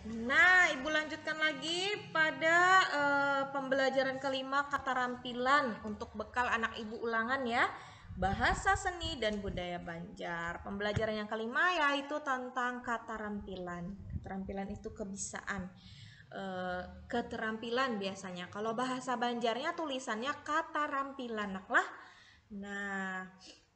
Nah, Ibu lanjutkan lagi pada pembelajaran kelima keterampilan untuk bekal anak Ibu ulangan ya. Bahasa seni dan budaya Banjar. Pembelajaran yang kelima yaitu tentang keterampilan. Keterampilan itu kebisaan. Keterampilan biasanya. Kalau bahasa Banjarnya tulisannya keterampilan. Nah,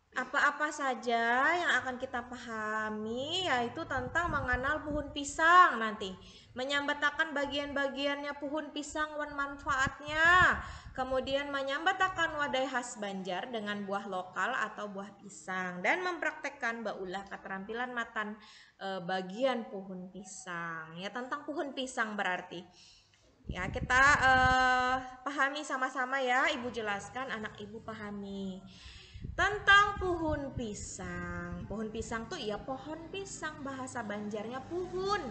apa-apa saja yang akan kita pahami yaitu tentang mengenal pohon pisang nanti. Menyambatakan bagian-bagiannya pohon pisang dan manfaatnya. Kemudian menyambatakan wadai khas Banjar dengan buah lokal atau buah pisang. Dan mempraktekkan baulah keterampilan matan bagian pohon pisang. Ya tentang pohon pisang berarti. Ya kita pahami sama-sama ya. Ibu jelaskan, anak ibu pahami tentang pohon pisang. Pohon pisang tuh ya pohon pisang, bahasa Banjarnya puhun.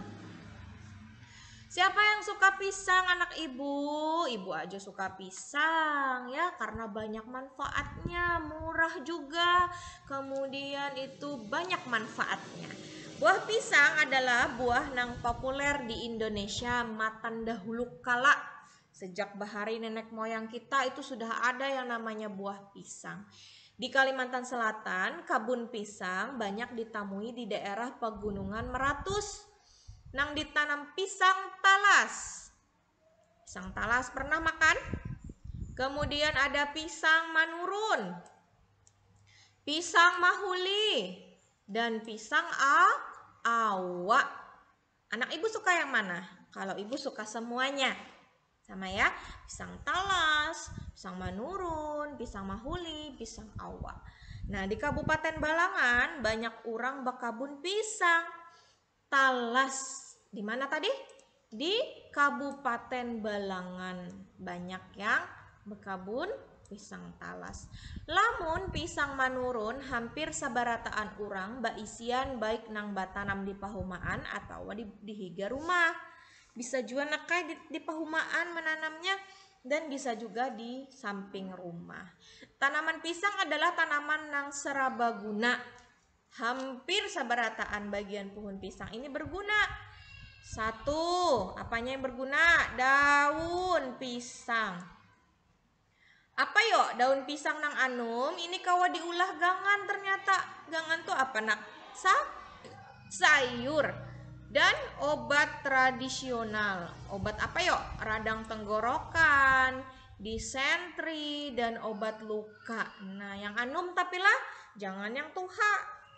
Siapa yang suka pisang anak ibu? Ibu aja suka pisang ya karena banyak manfaatnya, murah juga. Kemudian itu banyak manfaatnya. Buah pisang adalah buah yang populer di Indonesia matan dahulu kala. Sejak bahari nenek moyang kita itu sudah ada yang namanya buah pisang. Di Kalimantan Selatan, kebun pisang banyak ditemui di daerah pegunungan Meratus. Nang ditanam pisang talas. Pisang talas pernah makan? Kemudian ada pisang manurun, pisang mahuli, dan pisang awa. Anak ibu suka yang mana? Kalau ibu suka semuanya. Sama ya, pisang talas, pisang manurun, pisang mahuli, pisang awa. Nah, di Kabupaten Balangan banyak orang berkebun pisang talas. Di mana tadi? Di Kabupaten Balangan banyak yang berkebun pisang talas. Lamun pisang manurun hampir sabarataan urang baisian baik nang batanam di pahumaan atau di higa rumah. Bisa juga nakai di pahumaan menanamnya dan bisa juga di samping rumah. Tanaman pisang adalah tanaman nang serabaguna. Hampir sabarataan bagian pohon pisang ini berguna. Satu, apanya yang berguna? Daun pisang. Apa yuk daun pisang nang anum? Ini kawa diulah gangan ternyata. Gangan tuh apa nak? Sayur dan obat tradisional. Obat apa yuk? Radang tenggorokan, disentri, dan obat luka. Nah, yang anum tapi lah jangan yang tuha,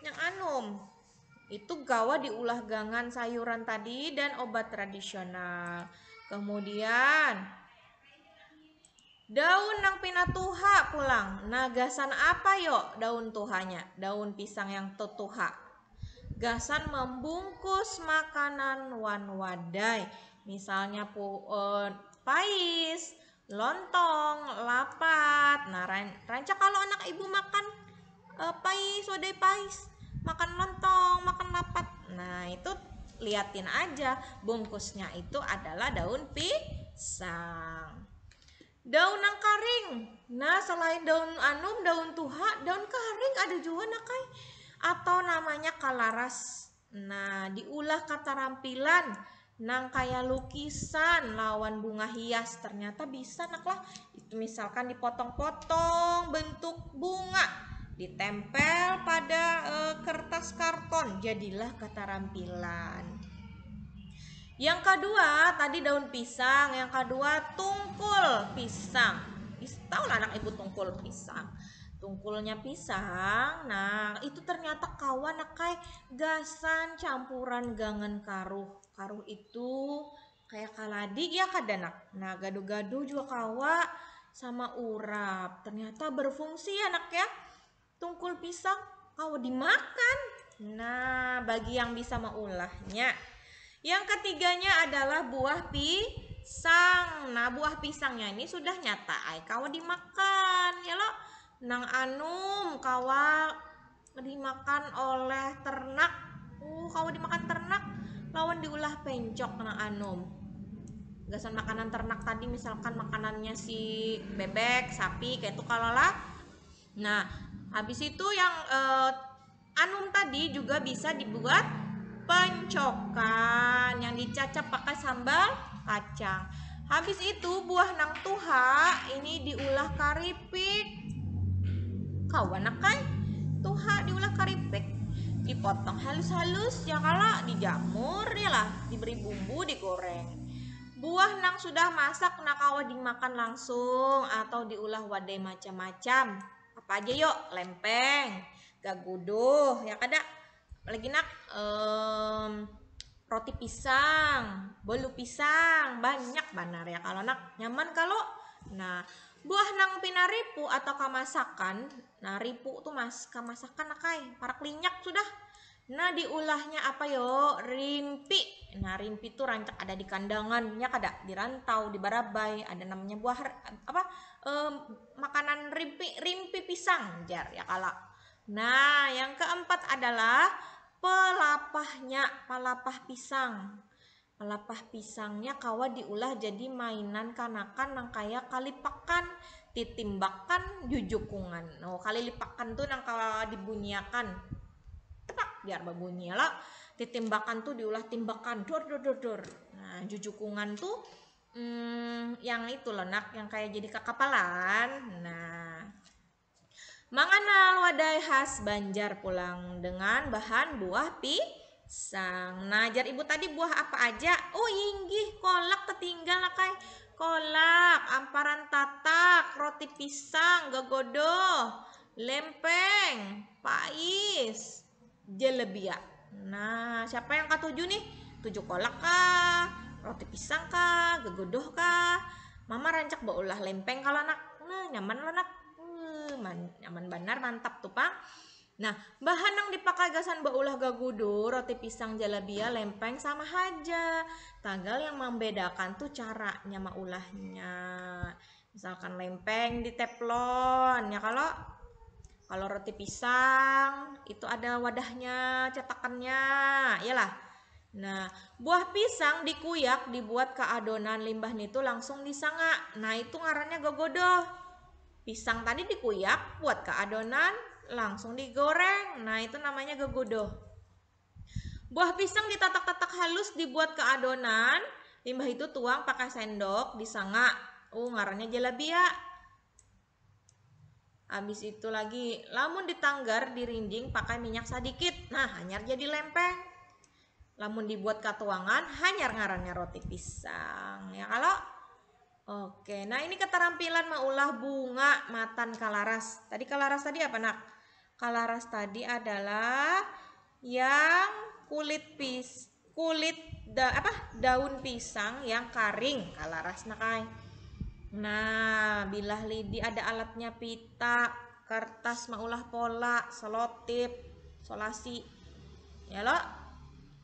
yang anum. Itu gawa diulah gangan sayuran tadi dan obat tradisional. Kemudian daun nang pinatuha pulang. Nah, gasan apa yuk daun tuhanya? Daun pisang yang tutuha. Gasan membungkus makanan wan wadai. Misalnya pais, lontong, lapat. Nah, ranca kalau anak ibu makan pais, wadai pais, makan lontong, makan lapat. Nah, itu liatin aja bungkusnya itu adalah daun pisang. Daun nang karing. Nah, selain daun anum, daun tuha, daun karing ada juga nakai atau namanya kalaras. Nah, diulah keterampilan nang kayak lukisan lawan bunga hias ternyata bisa naklah. Itu misalkan dipotong-potong bentuk bunga, ditempel pada kertas karton, jadilah keterampilan. Yang kedua tadi daun pisang, yang kedua tungkul pisang. Tahu lah anak ibu tungkul pisang. Tungkulnya pisang, nah itu ternyata kawan nakai gasan campuran gangan karuh. Karuh itu kayak kaladi ya kadanak. Nah gado-gado juga kawa sama urap. Ternyata berfungsi anak ya. Tungkul pisang kawa dimakan. Nah bagi yang bisa maulahnya. Yang ketiganya adalah buah pisang. Nah buah pisangnya ini sudah nyata kawa dimakan ya lo. Nang anum kawa dimakan oleh ternak. Kawa dimakan ternak lawan diulah pencok nang anum. Gasan makanan ternak tadi misalkan makanannya si bebek, sapi kayak itu kalau lah. Nah, habis itu yang anum tadi juga bisa dibuat pencokan yang dicacap pakai sambal kacang. Habis itu buah nang tuha ini diulah karipik. Kawan kai tuha diulah karipik, dipotong halus-halus ya, kalau dijamur ya lah, diberi bumbu, digoreng. Buah nang sudah masak nak kawa dimakan langsung atau diulah wadai macam-macam. Apa aja yuk? Lempeng, gaguduh ya kada. Apalagi nak roti pisang, bolu pisang, banyak banar ya kalau nak nyaman kalau. Nah, buah nang pinaripu atau kamasakan. Nah, ripu tuh kamasakan nakai, parak linyak sudah. Nah, diulahnya apa yo? Rimpi. Nah, rimpi itu rancak ada di kandangannya kada, di rantau, di barabai, ada namanya buah apa? Makanan rimpi pisang jar ya kala. Nah, yang keempat adalah pelapahnya, pelapah pisang. Pelapah pisangnya kawa diulah jadi mainan kanakan nang kaya kalipakan, ditimbakan jujukungan. Oh, kalipakan tuh nang kawa dibunyiakan. Tepak biar berbunyi lah. Ditimbakan tuh diulah timbakan, dor. Nah, jujukungan tuh yang itu loh nak, yang kayak jadi kakapalan. Nah, mengenal wadai khas Banjar pulang dengan bahan buah pisang. Nah, jar ibu tadi buah apa aja? Oh, inggih, kolak tertinggal lah kai. Kolak, amparan tatak, roti pisang, gagodoh, lempeng, pais, jelebia. Nah, siapa yang ketujuh nih? 7 kolak kah? Roti pisang kah? Gagodoh kah? Mama rancak baulah lempeng kalau anak. Nah, nyaman lah nak. Nyaman benar, mantap tuh pak. Nah, bahan yang dipakai gasan baulah gagudo, roti pisang, jalabia, lempeng sama aja. Tanggal yang membedakan tuh caranya maulahnya. Misalkan lempeng di teflon ya, kalau roti pisang itu ada wadahnya, cetakannya, iyalah. Nah, buah pisang dikuyak dibuat ke adonan limbah itu langsung disanga. Nah, itu ngarannya gagodoh. Pisang tadi dikuyak buat ke adonan langsung digoreng. Nah, itu namanya gagodoh. Buah pisang ditatak-tatak halus dibuat ke adonan, limbah itu tuang pakai sendok disanga. Ngarannya jelabia. Habis itu lagi lamun ditanggar dirinding pakai minyak sedikit. Nah, hanyar jadi lempeng. Lamun dibuat ke tuangan hanyar ngarannya roti pisang. Ya kalau oke, nah ini keterampilan maulah bunga matan kalaras. Tadi kalaras tadi apa nak? Kalaras tadi adalah yang daun pisang yang karing, kalaras nakai. Nah, bilah lidi ada alatnya, pita, kertas maulah pola, selotip, solasi. Ya lo.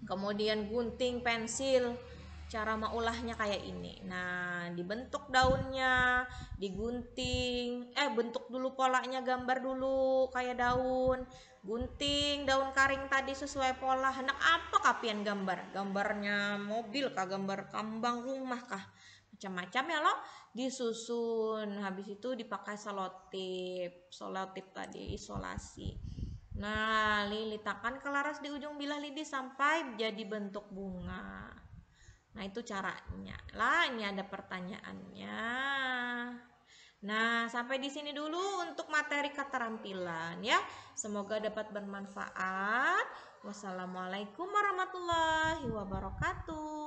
Kemudian gunting, pensil. Cara maulahnya kayak ini. Nah, dibentuk daunnya, digunting, bentuk dulu polanya, gambar dulu kayak daun. Gunting daun karing tadi sesuai pola. Hendak apa kapian gambar? Gambarnya mobil kah, gambar kambang rumah kah? Macam-macam ya lo, disusun. Habis itu dipakai selotip tadi isolasi. Nah, lilitakan kelaras di ujung bilah lidi sampai jadi bentuk bunga. Nah, itu caranya. Lah, ini ada pertanyaannya. Nah, sampai di sini dulu untuk materi keterampilan ya. Semoga dapat bermanfaat. Wassalamualaikum warahmatullahi wabarakatuh.